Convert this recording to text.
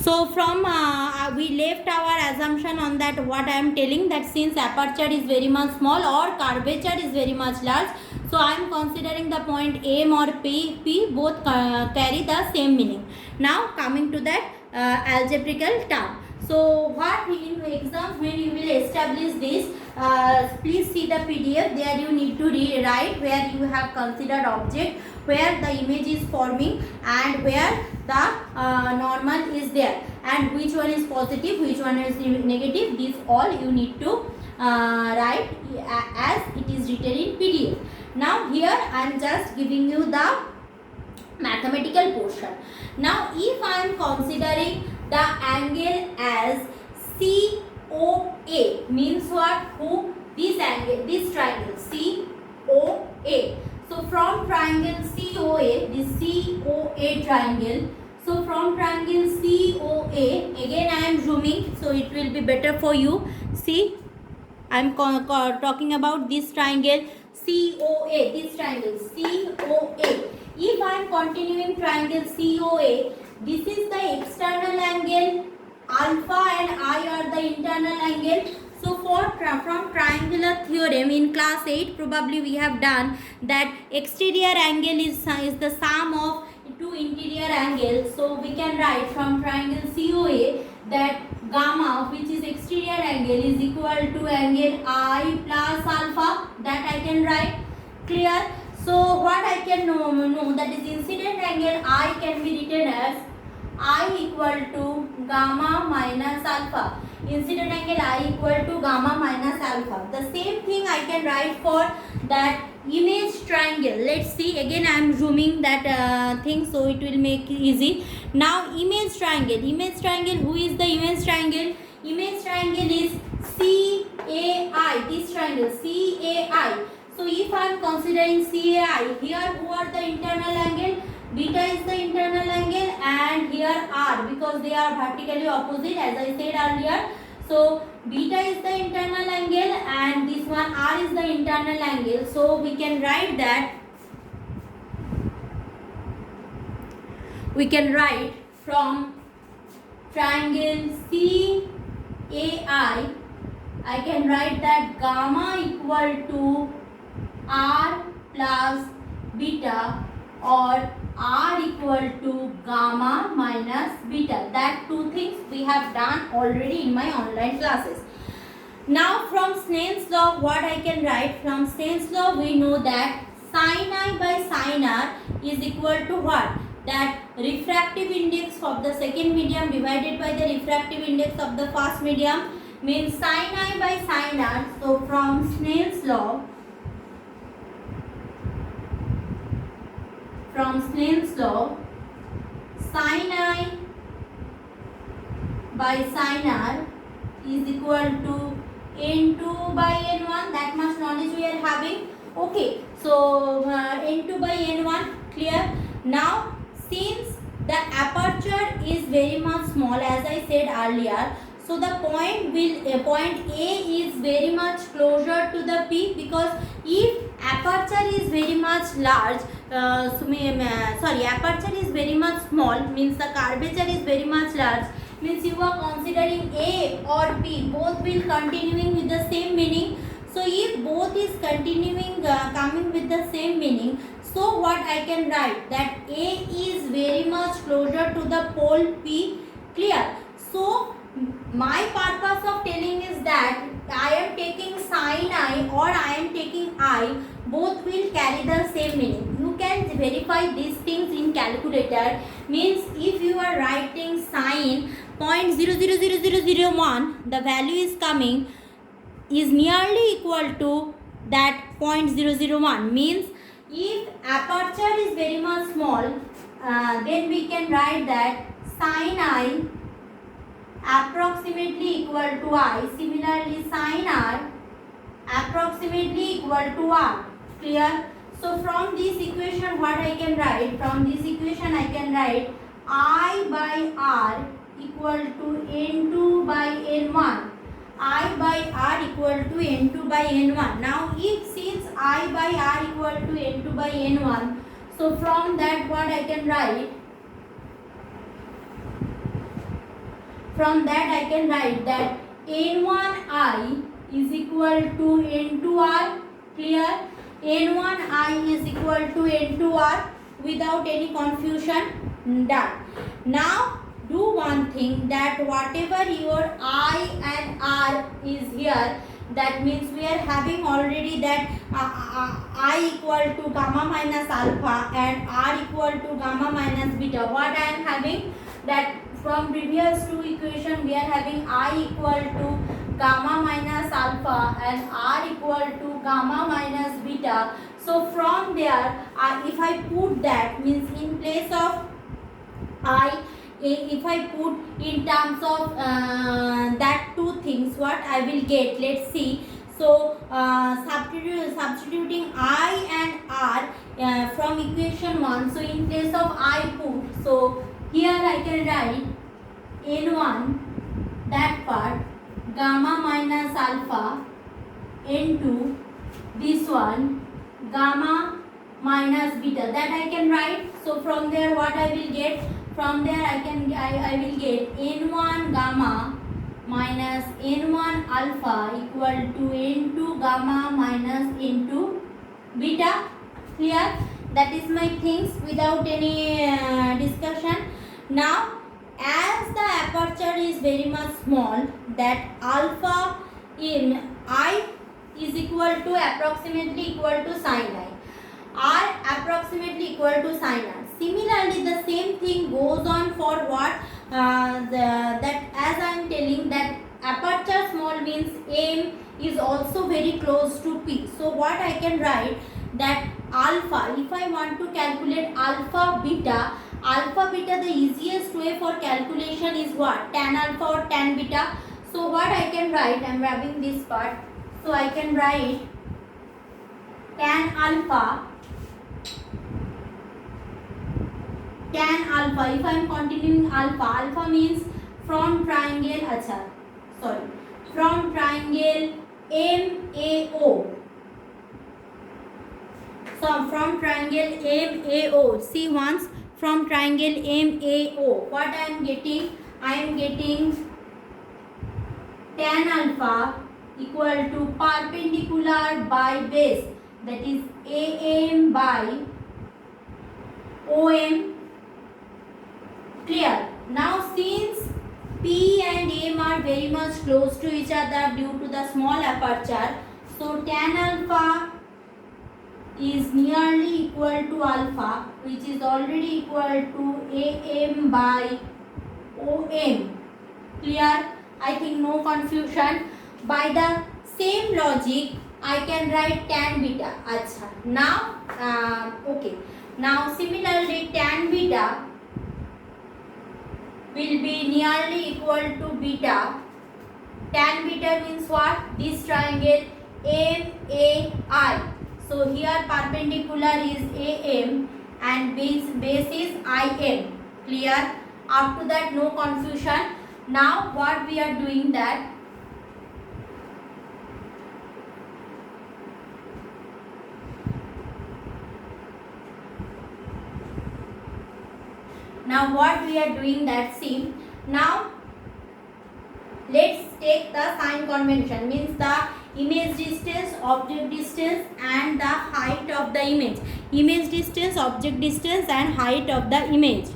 So from we left our assumption on that what I am telling, that since aperture is very much small or curvature is very much large, so I am considering the point M or P both carry the same meaning. Now coming to that algebraical term. So what in exams when you will establish this, please see the PDF. There you need to write where you have considered object, where the image is forming, and where the normal is there, and which one is positive, which one is negative. This all you need to write as it is written in PDF. Now here I am just giving you the mathematical portion. Now if I am considering the angle as COA, means what? Who? This angle, this triangle COA. So from triangle COA, this COA triangle. So from triangle COA, again I am zooming, so it will be better for you. See, I am talking about this triangle COA, this triangle COA. If I am continuing triangle COA, this is the external angle, alpha and I are the internal angle. So from triangular theorem in class 8 probably we have done that exterior angle is the sum of two interior angles. So we can write from triangle COA that gamma, which is exterior angle, is equal to angle I plus alpha. That I can write. Clear? So what I can know that is incident angle I can be written as I equal to gamma minus alpha. Incident angle I equal to gamma minus alpha. The same thing I can write for that image triangle. Let's see, again I am zooming that thing, so it will make easy. Now image triangle. Image triangle, who is the image triangle? Image triangle is CAI. This triangle CAI. So if I am considering CAI, here who are the internal angle? Beta is the internal angle, and here R, because they are vertically opposite as I said earlier. So beta is the internal angle and this one R is the internal angle. So we can write that, we can write from triangle CAI, I can write that gamma equal to R plus beta or R equal to gamma minus beta. That two things we have done already in my online classes. Now from Snell's law, what I can write? From Snell's law we know that sin I by sin R is equal to what? That refractive index of the second medium divided by the refractive index of the first medium, means sin I by sin R. So from Snell's law, sin I by sin R is equal to n2 by n1. That much knowledge we are having. Okay, so n2 by n1, clear? Now since the aperture is very much small, as I said earlier, so the point A is very much closer to the P, because if aperture is very much large, aperture is very much small, means the curvature is very much large, means you are considering A or P, both will continuing with the same meaning. So if both is continuing coming with the same meaning, so what I can write? That A is very much closer to the pole P. Clear? So my purpose of telling is that I am taking sin I or I am taking I, both will carry the same meaning. You can verify these things in calculator. Means if you are writing sin 0.000001, the value is coming is nearly equal to that 0.001. Means if aperture is very much small, then we can write that sin I approximately equal to I. Similarly, sin R approximately equal to R. Clear? So from this equation, what I can write? From this equation, I can write I by R equal to N2 by N1. I by R equal to N2 by N1. Now, if since I by R equal to N2 by N1, so from that what I can write? from that I can write that n1i is equal to n2r. Clear? n1i is equal to n2r without any confusion. Done. Now do one thing, that whatever your I and R is here, that means we are having already that I equal to gamma minus alpha and R equal to gamma minus beta. What I am having, that from previous two equation we are having I equal to gamma minus alpha and R equal to gamma minus beta. So from there if I put that, means in place of I, if I put in terms of that two things, what I will get, let's see. So substituting I and R from equation 1, so in place of I put, so here I can write n1, that part, gamma minus alpha, n2, this one, gamma minus beta, that I can write. So from there what I will get, from there I will get n1 gamma minus n1 alpha equal to n2 gamma minus n2 beta. Clear? That is my things without any discussion. Now as the aperture is very much small, that alpha in I is equal to approximately equal to sin I, R approximately equal to sin R. Similarly, the same thing goes on for what that as I am telling, that aperture small means M is also very close to P. So what I can write, that alpha, if I want to calculate alpha beta, the easiest way for calculation is what? Tan alpha or tan beta. So what I can write, I am rubbing this part. So I can write tan alpha, if I am continuing alpha means from triangle, from triangle MAO. So from triangle MAO, see once, from triangle MAO, what I am getting? I am getting tan alpha equal to perpendicular by base, that is AM by OM. Clear? Now since P and M are very much close to each other due to the small aperture, so tan alpha is nearly equal to alpha, which is already equal to AM by OM. Clear? I think no confusion. By the same logic, I can write tan beta. Acha. Now, okay. Now similarly, tan beta will be nearly equal to beta. Tan beta means what? This triangle MAI. So here perpendicular is AM and base is IM. Clear? Up to that no confusion. Now what we are doing, that see, now let's take the sign convention, means the image distance, object distance and the height of the image. Image distance, object distance and height of the image.